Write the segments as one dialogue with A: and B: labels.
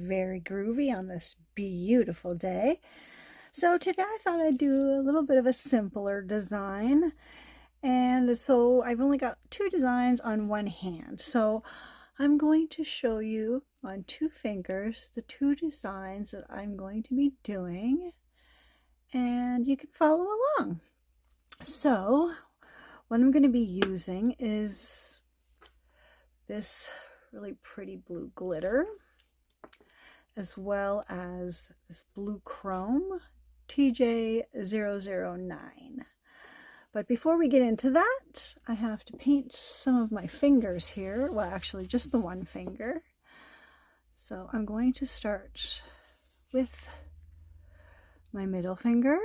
A: very groovy on this beautiful day. So today I thought I'd do a little bit of a simpler design. And so I've only got two designs on one hand. So I'm going to show you on two fingers the two designs that I'm going to be doing. And you can follow along. So what I'm going to be using is this really pretty blue glitter, as well as this blue chrome TJ009. But before we get into that, I have to paint some of my fingers here. Well, actually just the one finger. So I'm going to start with my middle finger.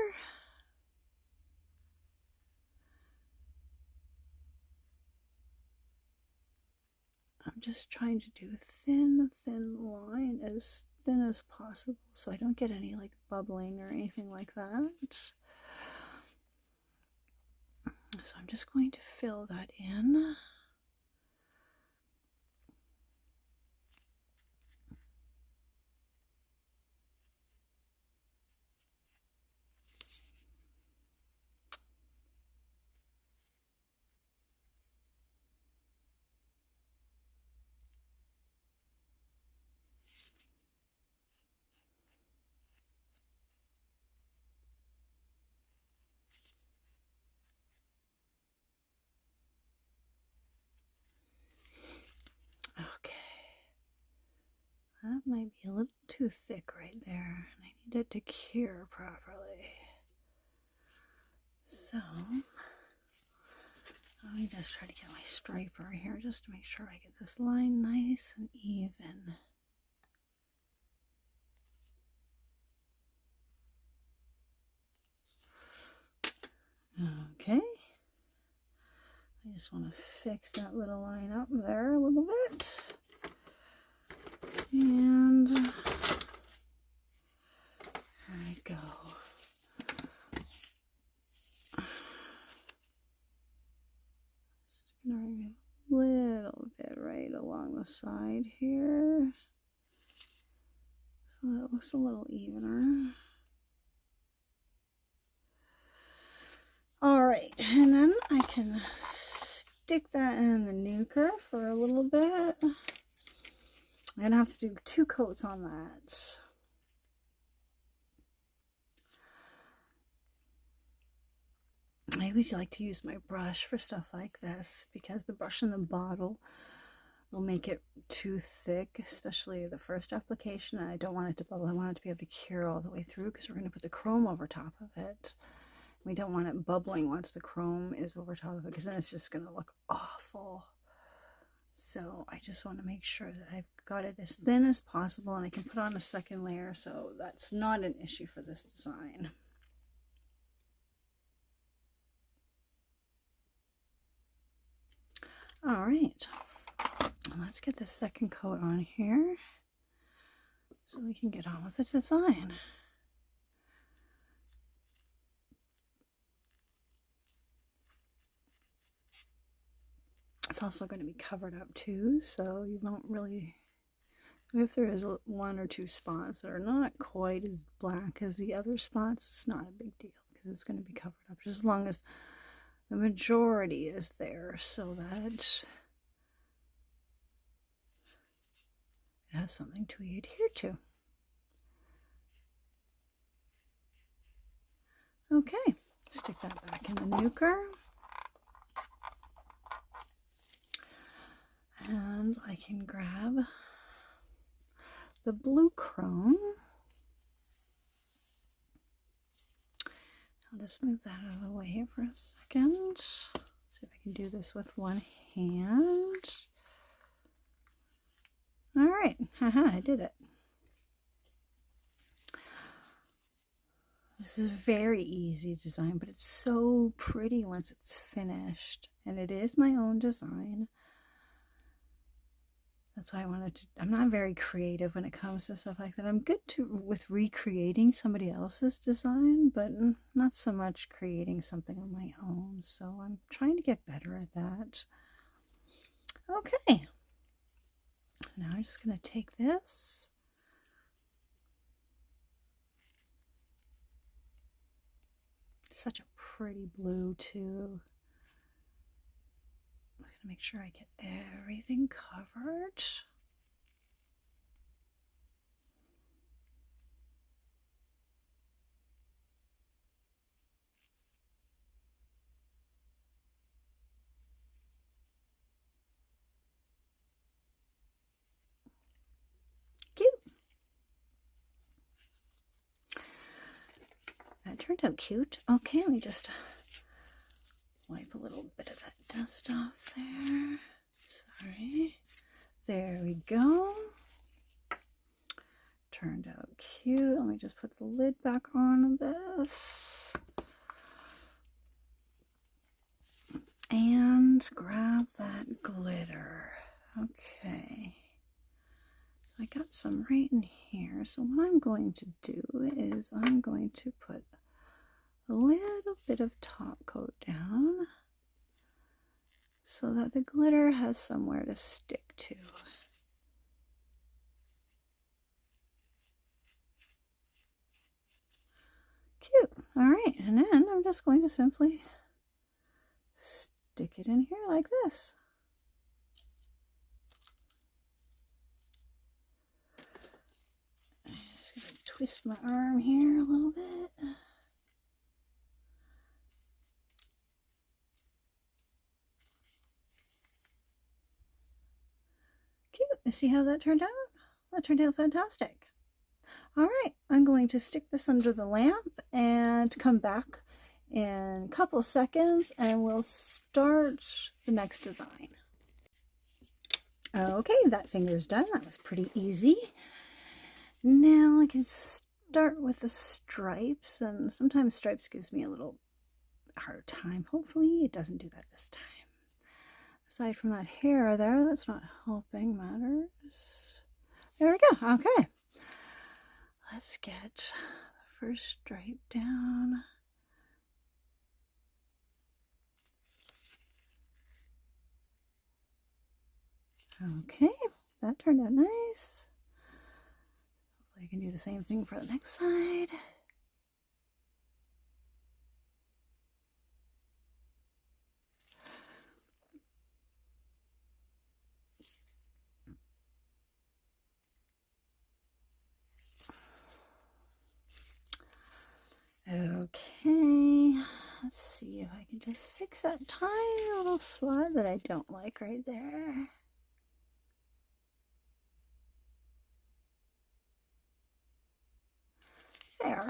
A: I'm just trying to do a thin line, as thin as possible, so I don't get any like bubbling or anything like that. So I'm just going to fill that in. That might be a little too thick right there, and I need it to cure properly. So let me just try to get my striper here just to make sure I get this line nice and even. Okay. I just want to fix that little line up there a little bit. And there we go. Just gonna remove a little bit right along the side here, so that looks a little evener. All right, and then I can stick that in the nuker for a little bit. I'm gonna have to do 2 coats on that. I always like to use my brush for stuff like this because the brush in the bottle will make it too thick, especially the first application. I don't want it to bubble. I want it to be able to cure all the way through because we're going to put the chrome over top of it. We don't want it bubbling once the chrome is over top of it, because then it's just going to look awful. So I just want to make sure that I've got it as thin as possible, and I can put on a second layer, so that's not an issue for this design. All right, let's get the second coat on here so we can get on with the design. It's also going to be covered up too, so you won't really, if there is 1 or 2 spots that are not quite as black as the other spots, it's not a big deal because it's going to be covered up, just as long as the majority is there so that it has something to adhere to. Okay, stick that back in the nuker. And I can grab the blue chrome. I'll just move that out of the way for a second. See if I can do this with one hand. All right, haha, I did it. This is a very easy design, but it's so pretty once it's finished. And it is my own design. That's why I wanted to, I'm not very creative when it comes to stuff like that. I'm good with recreating somebody else's design, but not so much creating something on my own. So I'm trying to get better at that. Okay. Now I'm just going to take this Such a pretty blue too. I'm just gonna make sure I get everything covered. Cute. That turned out cute. Okay, let me just wipe a little bit of that dust off there. Sorry. There we go. Turned out cute. Let me just put the lid back on this. And grab that glitter. Okay. I got some right in here. So what I'm going to do is I'm going to put a little bit of top coat down so that the glitter has somewhere to stick to. Cute. All right, and then I'm just going to simply stick it in here like this. I'm just going to twist my arm here a little bit. Cute. See how that turned out? That turned out fantastic. All right, I'm going to stick this under the lamp and come back in a couple seconds and we'll start the next design. Okay, that finger's done. That was pretty easy. Now I can start with the stripes, and sometimes stripes gives me a little hard time. Hopefully it doesn't do that this time. Aside from that hair there, that's not helping matters. There we go. Okay. Let's get the first stripe down. Okay, that turned out nice. Hopefully I can do the same thing for the next side. Okay, let's see if I can just fix that tiny little spot that I don't like right there. There.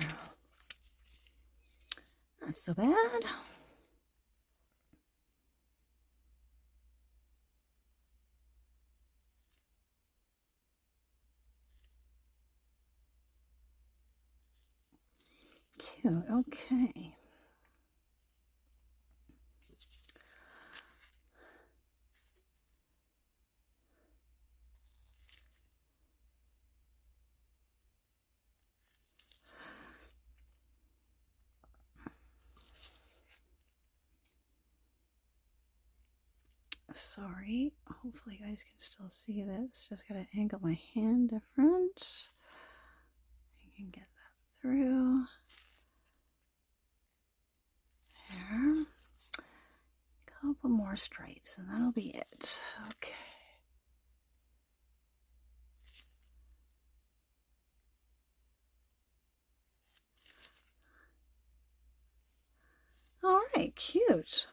A: Not so bad. Cute, okay. Sorry, hopefully you guys can still see this. Just gotta angle my hand different. You can get that through. There. Couple more stripes and that'll be it. Okay. All right, cute.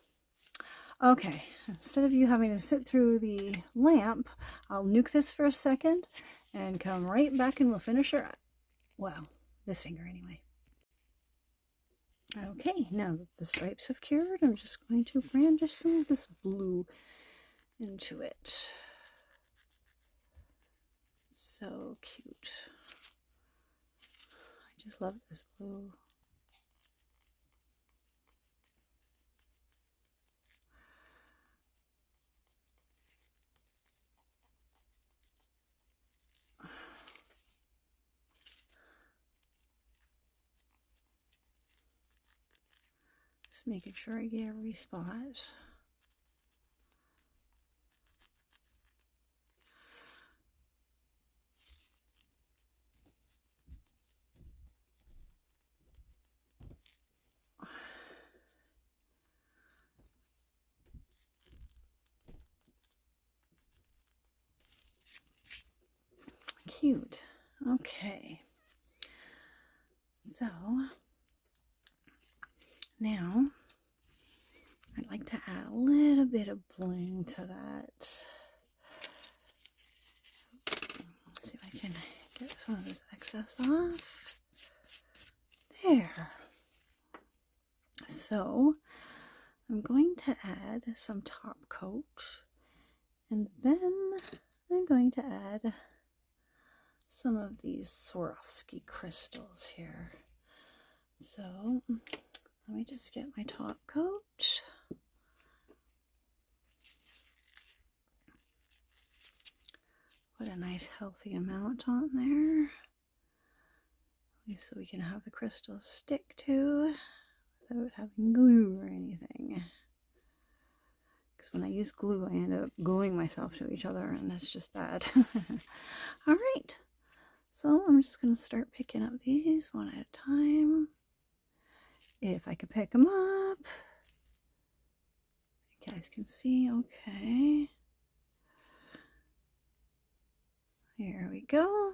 A: Okay, instead of you having to sit through the lamp, I'll nuke this for a second and come right back and we'll finish her up. Well, this finger anyway. Okay, now that the stripes have cured, I'm just going to brandish some of this blue into it. So cute. I just love this blue. Just making sure I get every spot. cute. Okay. So now I'd like to add a little bit of bling to that. Let's see if I can get some of this excess off. There. So I'm going to add some top coat, and then I'm going to add some of these Swarovski crystals here. So let me just get my top coat. Put a nice healthy amount on there, at least so we can have the crystals stick to without having glue or anything. Because when I use glue, I end up gluing myself to each other, and that's just bad. All right, so I'm just going to start picking up these one at a time. If I can pick them up, you guys can see. Okay, here we go.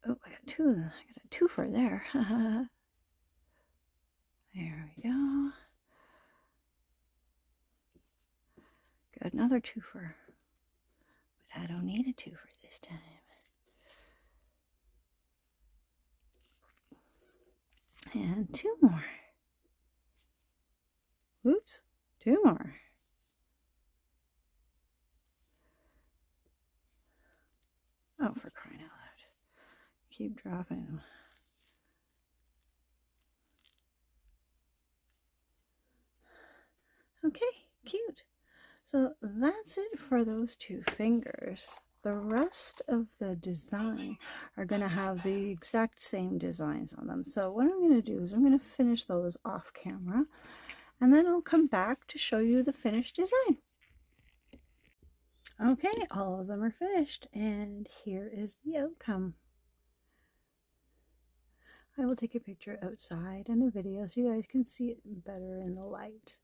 A: Oh, I got two. I got a twofer there. There we go. Got another twofer, but I don't need a twofer this time. And two more. Oops, two more. Oh, for crying out loud. Keep dropping them. Okay, cute. So that's it for those two fingers. The rest of the design are going to have the exact same designs on them. So what I'm going to do is I'm going to finish those off camera, and then I'll come back to show you the finished design. Okay, all of them are finished, and here is the outcome. I will take a picture outside and a video so you guys can see it better in the light.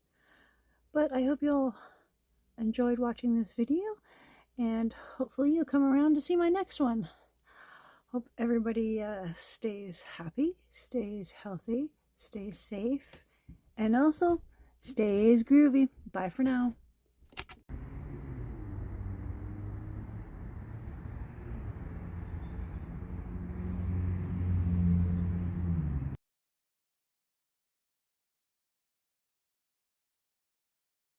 A: But I hope you all enjoyed watching this video, and hopefully you'll come around to see my next one. Hope everybody stays happy, stays healthy, stays safe, and also stays groovy. Bye for now.